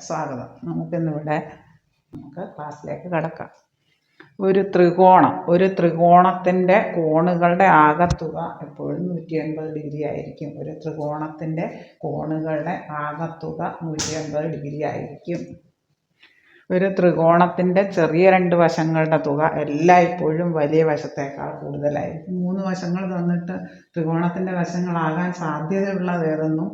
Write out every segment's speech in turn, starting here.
സ്വാഗതം. നമുക്ക് ക്ലാസ്സിലേക്ക് കടക്കാം. ഒരു ത്രികോണത്തിൻ്റെ കോണുകളുടെ ആകെത്തുക എപ്പോഴും 180 ഡിഗ്രി ആയിരിക്കും. ഒരു ത്രികോണത്തിൻ്റെ കോണുകളുടെ ആകെത്തുക 180 ഡിഗ്രി ആയിരിക്കും. ഒരു ത്രികോണത്തിൻ്റെ ചെറിയ രണ്ട് വശങ്ങളുടെ തുക എല്ലായ്പ്പോഴും വലിയ വശത്തേക്കാൾ കൂടുതലായിരിക്കും. 3 വശങ്ങൾ തന്നിട്ട് ത്രികോണത്തിൻ്റെ വശങ്ങളാകാൻ സാധ്യതയുള്ളത് ഏതെന്നും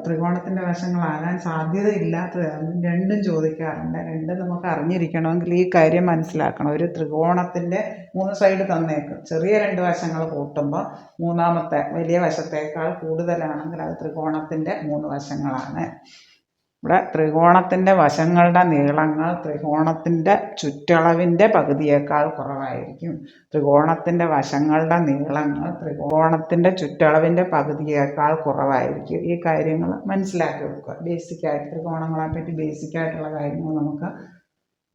ത്രികോണത്തിൻ്റെ വശങ്ങളാകാൻ സാധ്യതയില്ലാത്തത് ഏതെന്നും രണ്ടും ചോദിക്കാറുണ്ട്. രണ്ടും നമുക്ക് അറിഞ്ഞിരിക്കണമെങ്കിൽ ഈ കാര്യം മനസ്സിലാക്കണം. ഒരു ത്രികോണത്തിൻ്റെ 3 സൈഡ് തന്നേക്കും. ചെറിയ 2 വശങ്ങൾ കൂട്ടുമ്പോൾ മൂന്നാമത്തെ വലിയ വശത്തേക്കാൾ കൂടുതലാണെങ്കിൽ അത് ത്രികോണത്തിൻ്റെ 3 വശങ്ങളാണ്. ഇവിടെ ത്രികോണത്തിൻ്റെ വശങ്ങളുടെ നീളങ്ങൾ ത്രികോണത്തിൻ്റെ ചുറ്റളവിൻ്റെ പകുതിയേക്കാൾ കുറവായിരിക്കും. ത്രികോണത്തിൻ്റെ വശങ്ങളുടെ നീളങ്ങൾ ത്രികോണത്തിൻ്റെ ചുറ്റളവിൻ്റെ പകുതിയേക്കാൾ കുറവായിരിക്കും. ഈ കാര്യങ്ങൾ മനസ്സിലാക്കി വെക്കുക. ബേസിക്കായിട്ട് ത്രികോണങ്ങളെപ്പറ്റി ബേസിക്കായിട്ടുള്ള കാര്യങ്ങൾ നമുക്ക്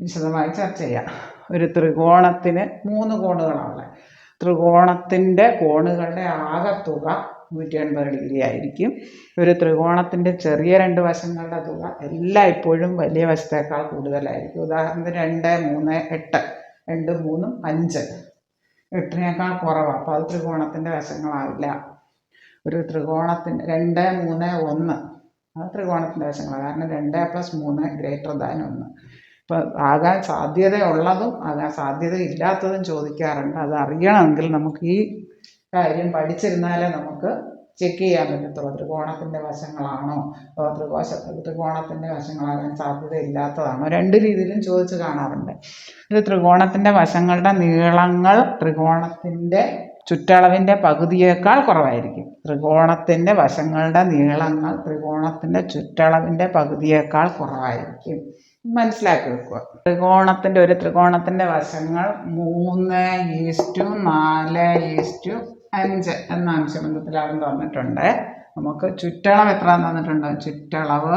വിശദമായി ചർച്ച ചെയ്യാം. ഒരു ത്രികോണത്തിന് 3 കോണുകളാണ്. ത്രികോണത്തിൻ്റെ കോണുകളുടെ ആകെത്തുക 180 ഡിഗ്രി ആയിരിക്കും. ഒരു ത്രികോണത്തിൻ്റെ ചെറിയ 2 വശങ്ങളുടെ തുക എല്ലായ്പ്പോഴും വലിയ വശത്തേക്കാൾ കൂടുതലായിരിക്കും. ഉദാഹരണത്തിന് 2, 3, 8. 2, 3, 5. 8നേക്കാൾ കുറവാണ്. അപ്പോൾ അത് ത്രികോണത്തിൻ്റെ വശങ്ങളാവില്ല. ഒരു ത്രികോണത്തിന് 2, 3, 1 അത് ത്രികോണത്തിൻ്റെ വശങ്ങളാണ്. കാരണം 2 + 3 > 1. ഇപ്പോൾ ആകാൻ സാധ്യതയുള്ളതും ആകാൻ സാധ്യതയില്ലാത്തതും ചോദിക്കാറുണ്ട്. അത് അറിയണമെങ്കിൽ നമുക്ക് ഈ കാര്യം പഠിച്ചിരുന്നാലേ നമുക്ക് ചെക്ക് ചെയ്യാൻ പറ്റത്തുള്ളൂ. ത്രികോണത്തിൻ്റെ വശങ്ങളാണോ ത്രികോണത്തിൻ്റെ വശങ്ങളാകാൻ സാധ്യതയില്ലാത്തതാണോ. 2 രീതിയിലും ചോദിച്ച് കാണാറുണ്ട്. ഇത് ത്രികോണത്തിൻ്റെ വശങ്ങളുടെ നീളങ്ങൾ ത്രികോണത്തിൻ്റെ ചുറ്റളവിൻ്റെ പകുതിയേക്കാൾ കുറവായിരിക്കും. ത്രികോണത്തിൻ്റെ വശങ്ങളുടെ നീളങ്ങൾ ത്രികോണത്തിൻ്റെ ചുറ്റളവിൻ്റെ പകുതിയേക്കാൾ കുറവായിരിക്കും. മനസ്സിലാക്കി വെക്കുക. ഒരു ത്രികോണത്തിൻ്റെ വശങ്ങൾ 3:4:5 എന്ന അംശബന്ധത്തിലാണ് തന്നിട്ടുണ്ട്. നമുക്ക് ചുറ്റളവ് എത്ര തന്നിട്ടുണ്ട്? ചുറ്റളവ്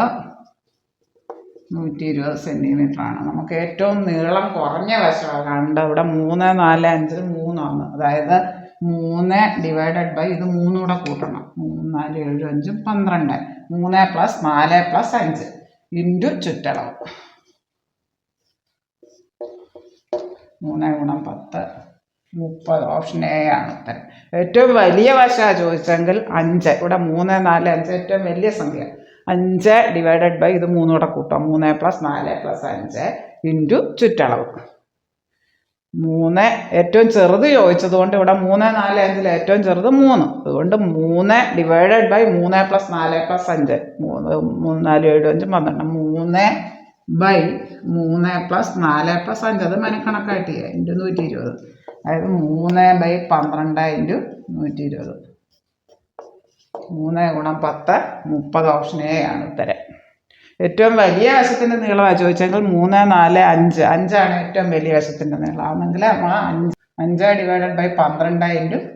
120 സെൻറ്റിമീറ്ററാണ്. നമുക്ക് ഏറ്റവും നീളം കുറഞ്ഞ വശമാണ്. ഇവിടെ 3, 4, 5 3 അതായത് 3 / ഇത് 3 കൂടെ കൂട്ടണം. 3, 4, 7, 5, 12. 3 + 4 + 5 ഇൻറ്റു ചുറ്റളവ്. 3 × 10 30. ഓപ്ഷൻ എ ആണ് ഉത്തരം. ഏറ്റവും വലിയ വശമാണ് ചോദിച്ചെങ്കിൽ 5. ഇവിടെ 3, 4, 5 ഏറ്റവും വലിയ സംഖ്യ. 5 / ഇത് 3 കൂടെ കൂട്ടാം. 3 + 4 + 5 ഇൻറ്റു ചുറ്റളവ്. 3 ഏറ്റവും ചെറുത് ചോദിച്ചതുകൊണ്ട് ഇവിടെ 3, 4, 5 ഏറ്റവും ചെറുത് 3. അതുകൊണ്ട് 3 / 3 + 4 + 5 3, 4, 7, 5, 12. 3 + 4 + 5 അത് മനക്കണക്കായിട്ട് ചെയ്യുക. ഇൻറ്റു 120. അതായത് 3/12 × 120. 3 × 10 30. ഓപ്ഷൻ എ ആണ് ഉത്തരം. ഏറ്റവും വലിയ വശത്തിൻ്റെ നീളമാണ് ചോദിച്ചെങ്കിൽ 3, 4, 5 5ആണ് ഏറ്റവും വലിയ വശത്തിൻ്റെ നീളം. ആണെങ്കിൽ 5 / 12 ×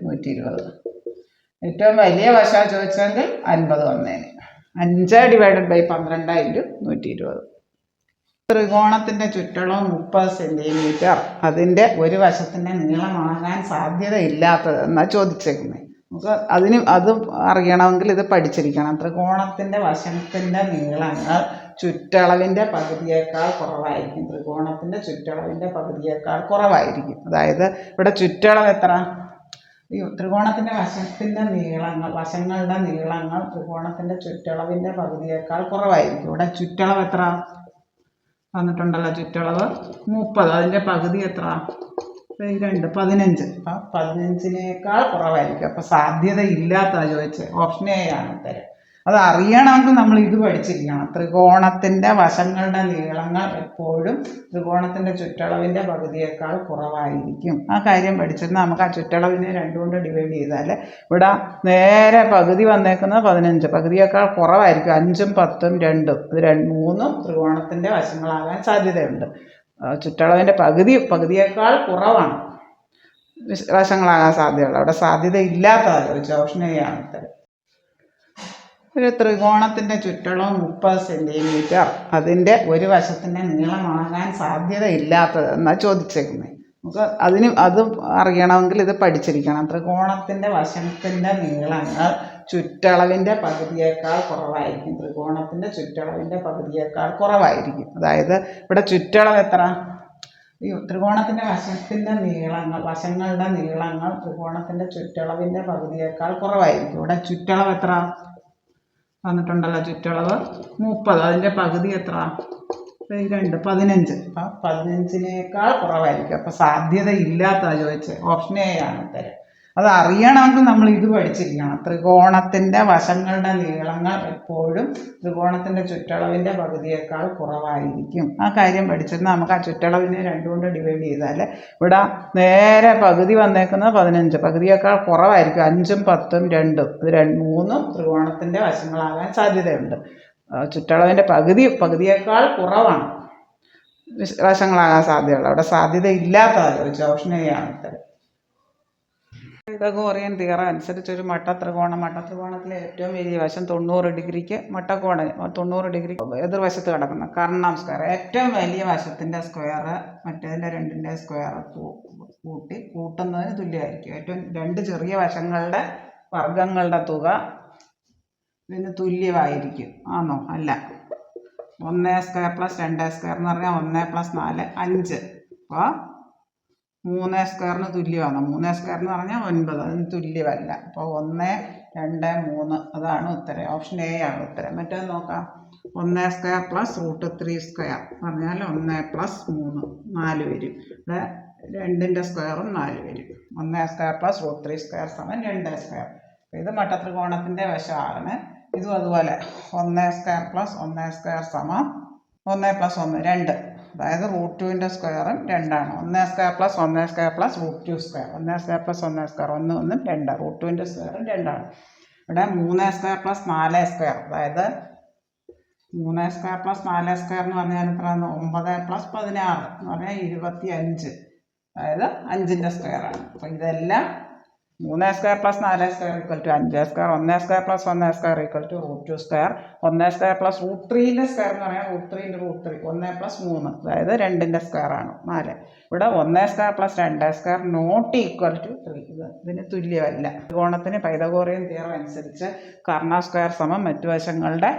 120. ഏറ്റവും വലിയ വശമാണ് ചോദിച്ചെങ്കിൽ 50 വന്നേനെ. 5 / 12 × 120. ത്രികോണത്തിൻ്റെ ചുറ്റളവ് 30 സെൻറ്റിമീറ്റർ. അതിൻ്റെ ഒരു വശത്തിൻ്റെ നീളമാകാൻ സാധ്യതയില്ലാത്തതെന്നാണ് ചോദിച്ചേക്കുന്നത്. നമുക്ക് അത് അറിയണമെങ്കിൽ ഇത് പഠിച്ചിരിക്കണം. ത്രികോണത്തിൻ്റെ വശത്തിൻ്റെ നീളങ്ങൾ ചുറ്റളവിൻ്റെ പകുതിയേക്കാൾ കുറവായിരിക്കും. ത്രികോണത്തിൻ്റെ ചുറ്റളവിൻ്റെ പകുതിയേക്കാൾ കുറവായിരിക്കും. അതായത് ഇവിടെ ചുറ്റളവ് എത്ര? ത്രികോണത്തിൻ്റെ വശങ്ങളുടെ നീളങ്ങൾ ത്രികോണത്തിൻ്റെ ചുറ്റളവിൻ്റെ പകുതിയേക്കാൾ കുറവായിരിക്കും. ഇവിടെ ചുറ്റളവ് എത്ര തന്നിട്ടുണ്ടല്ലോ? ചുറ്റളവ് 30. അതിൻ്റെ പകുതി എത്ര? 2 15. അപ്പം 15നേക്കാൾ കുറവായിരിക്കും. അപ്പം സാധ്യതയില്ലാത്തതാണ് ചോദിച്ചത്. ഓപ്ഷൻ എ ആണ് ഉത്തരം. അത് അറിയണമെങ്കിൽ നമ്മൾ ഇത് പഠിച്ചിരിക്കണം. ത്രികോണത്തിൻ്റെ വശങ്ങളുടെ നീളങ്ങൾ എപ്പോഴും ത്രികോണത്തിൻ്റെ ചുറ്റളവിൻ്റെ പകുതിയേക്കാൾ കുറവായിരിക്കും. ആ കാര്യം പഠിച്ചിരുന്നാൽ നമുക്ക് ആ ചുറ്റളവിനെ 2 കൊണ്ട് ഡിവൈഡ് ചെയ്താൽ ഇവിടെ നേരെ പകുതി വന്നേക്കുന്നത് 15. പകുതിയേക്കാൾ കുറവായിരിക്കും. 5ഉം 10ഉം 2ഉം ഇത് 3ഉം ത്രികോണത്തിൻ്റെ വശങ്ങളാകാൻ സാധ്യതയുണ്ട്. ചുറ്റളവിൻ്റെ പകുതിയേക്കാൾ കുറവാണ് വശങ്ങളാകാൻ സാധ്യതയുള്ളത്. അവിടെ സാധ്യത ഇല്ലാത്തതാണ് ചോദിച്ചത്. ഓപ്ഷൻ എ ആണ് ഉത്തരം. ഒരു ത്രികോണത്തിൻ്റെ ചുറ്റളവ് 30 സെൻറ്റിമീറ്റർ. അതിൻ്റെ ഒരു വശത്തിൻ്റെ നീളമാകാൻ സാധ്യതയില്ലാത്തതെന്നാണ് ചോദിച്ചേക്കുന്നത്. നമുക്ക് അതും അറിയണമെങ്കിൽ ഇത് പഠിച്ചിരിക്കണം. ത്രികോണത്തിൻ്റെ വശത്തിൻ്റെ നീളങ്ങൾ ചുറ്റളവിൻ്റെ പകുതിയേക്കാൾ കുറവായിരിക്കും. ത്രികോണത്തിൻ്റെ ചുറ്റളവിൻ്റെ പകുതിയേക്കാൾ കുറവായിരിക്കും. അതായത് ഇവിടെ ചുറ്റളവ് എത്ര? ഈ ത്രികോണത്തിൻ്റെ വശങ്ങളുടെ നീളങ്ങൾ ത്രികോണത്തിൻ്റെ ചുറ്റളവിൻ്റെ പകുതിയേക്കാൾ കുറവായിരിക്കും. ഇവിടെ ചുറ്റളവ് എത്ര വന്നിട്ടുണ്ടല്ലോ? ചുറ്റളവ് 30. അതിൻ്റെ പകുതി എത്ര? 2 15. അപ്പം 15നേക്കാൾ കുറവായിരിക്കും. അപ്പം സാധ്യത ഇല്ലാത്തതാണ് ചോദിച്ചത്. ഓപ്ഷൻ എ ആണ് ഉത്തരം. അത് അറിയണമെങ്കിൽ നമ്മൾ ഇത് പഠിച്ചിരിക്കണം. ത്രികോണത്തിൻ്റെ വശങ്ങളുടെ നീളങ്ങൾ എപ്പോഴും ത്രികോണത്തിൻ്റെ ചുറ്റളവിൻ്റെ പകുതിയേക്കാൾ കുറവായിരിക്കും. ആ കാര്യം പഠിച്ചിരുന്നാൽ നമുക്ക് ആ ചുറ്റളവിനെ 2 കൊണ്ട് ഡിവൈഡ് ചെയ്താൽ ഇവിടെ നേരെ പകുതി വന്നേക്കുന്നത് 15. പകുതിയേക്കാൾ കുറവായിരിക്കും. 5ഉം 10ഉം 2ഉം ഇത് 3ഉം ത്രികോണത്തിൻ്റെ വശങ്ങളാകാൻ സാധ്യതയുണ്ട്. ചുറ്റളവിൻ്റെ പകുതിയേക്കാൾ കുറവാണ് വശങ്ങളാകാൻ സാധ്യതയുള്ളത്. അവിടെ സാധ്യത ഇല്ലാത്തതാണ് ചോദിച്ചത്. ഓപ്ഷൻ എ ആണ് ഉത്തരം. പൈതഗോറിയൻ തിയറം അനുസരിച്ച് ഒരു മട്ടത്രികോണത്തിലെ ഏറ്റവും വലിയ വശം 90 ഡിഗ്രിക്ക് മട്ടക്കോണ് 90 ഡിഗ്രി എതിർവശത്ത് കിടക്കുന്ന കർണം സ്ക്വയർ. ഏറ്റവും വലിയ വശത്തിൻ്റെ സ്ക്വയർ മറ്റേതിൻ്റെ 2ൻ്റെ സ്ക്വയർ കൂട്ടുന്നതിന് തുല്യമായിരിക്കും. ഏറ്റവും 2 ചെറിയ വശങ്ങളുടെ വർഗങ്ങളുടെ തുക ഇതിന് തുല്യമായിരിക്കും. ആണോ? അല്ല. 1 സ്ക്വയർ പ്ലസ് 2 സ്ക്വയർ എന്ന് പറഞ്ഞാൽ 1 പ്ലസ് 4 5. അപ്പോൾ 3 സ്ക്വയറിന് തുല്യമാണ്. 3 സ്ക്വയർ എന്ന് പറഞ്ഞാൽ 9. അതിന് തുല്യമല്ല. അപ്പോൾ 1 2 3 അതാണ് ഉത്തരം. ഓപ്ഷൻ എ ആണ് ഉത്തരം. മറ്റേത് നോക്കാം. 1 സ്ക്വയർ പ്ലസ് √3 സ്ക്വയർ എന്ന് പറഞ്ഞാൽ 1 പ്ലസ് 3 4 വരും. ഇവിടെ 2ൻ്റെ സ്ക്വയറും 4 വരും. 1 സ്ക്വയർ പ്ലസ് √3 സ്ക്വയർ സമം 2 സ്ക്വയർ. ഇത് മട്ടത്രികോണത്തിൻ്റെ വശമാണ്. ഇതും അതുപോലെ 1 സ്ക്വയർ പ്ലസ് 1 സ്ക്വയർ സമം 1 പ്ലസ് 1 2. അതായത് √2ൻ്റെ സ്ക്വയറും 2ആണ്. 1 square plus 1 square plus √2 square. 1 square plus 1 square 1 1 2. √2ൻ്റെ സ്ക്വയറും 2ആണ്. ഇവിടെ 3 സ്ക്വയർ പ്ലസ് 4 സ്ക്വയർ. അതായത് 3 സ്ക്വയർ പ്ലസ് 4 സ്ക്വയർ എന്ന് പറഞ്ഞാൽ എത്രയാണ്? 9 പ്ലസ് 16 എന്ന് പറഞ്ഞാൽ 25. അതായത് 5ൻ്റെ സ്ക്വയറാണ്. അപ്പോൾ ഇതെല്ലാം 3 square plus 4 square equal to 5 square. 1 square plus 1 square equal to √2 square. 1 square plus √3ൻ്റെ സ്ക്വയർ എന്ന് പറഞ്ഞാൽ √3 1 പ്ലസ് 3 അതായത് 2ൻ്റെ സ്ക്വയർ ആണ് 4. ഇവിടെ 1 square plus 2 square not equal to 3. ഇതിന് തുല്യമല്ല. ത്രികോണത്തിന് പൈതഗോറിയൻ തിയറം അനുസരിച്ച് കർണ സ്ക്വയർ സമം മറ്റു വശങ്ങളുടെ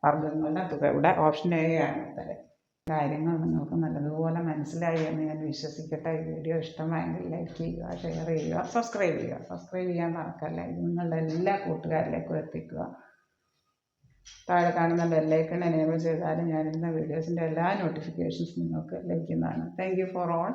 വർഗ്ഗങ്ങളുടെ തുക. ഇവിടെ ഓപ്ഷൻ എ ആണ് ഉത്തരം. കാര്യങ്ങൾ നിങ്ങൾക്ക് നല്ലതുപോലെ മനസ്സിലായി എന്ന് ഞാൻ വിശ്വസിക്കട്ടെ. ഈ വീഡിയോ ഇഷ്ടമായെങ്കിൽ ലൈക്ക് ചെയ്യുക, ഷെയർ ചെയ്യുക, സബ്സ്ക്രൈബ് ചെയ്യുക. സബ്സ്ക്രൈബ് ചെയ്യാൻ മറക്കല്ല. ഇത് നിങ്ങളുടെ എല്ലാ കൂട്ടുകാരിലേക്കും എത്തിക്കുക. താഴെ കാണുന്ന ബെല്ലൈക്കൺ എനേബിൾ ചെയ്താലും ഞാനിരുന്ന വീഡിയോസിൻ്റെ എല്ലാ നോട്ടിഫിക്കേഷൻസ് നിങ്ങൾക്ക് ലഭിക്കുന്നതാണ്. Thank you for all.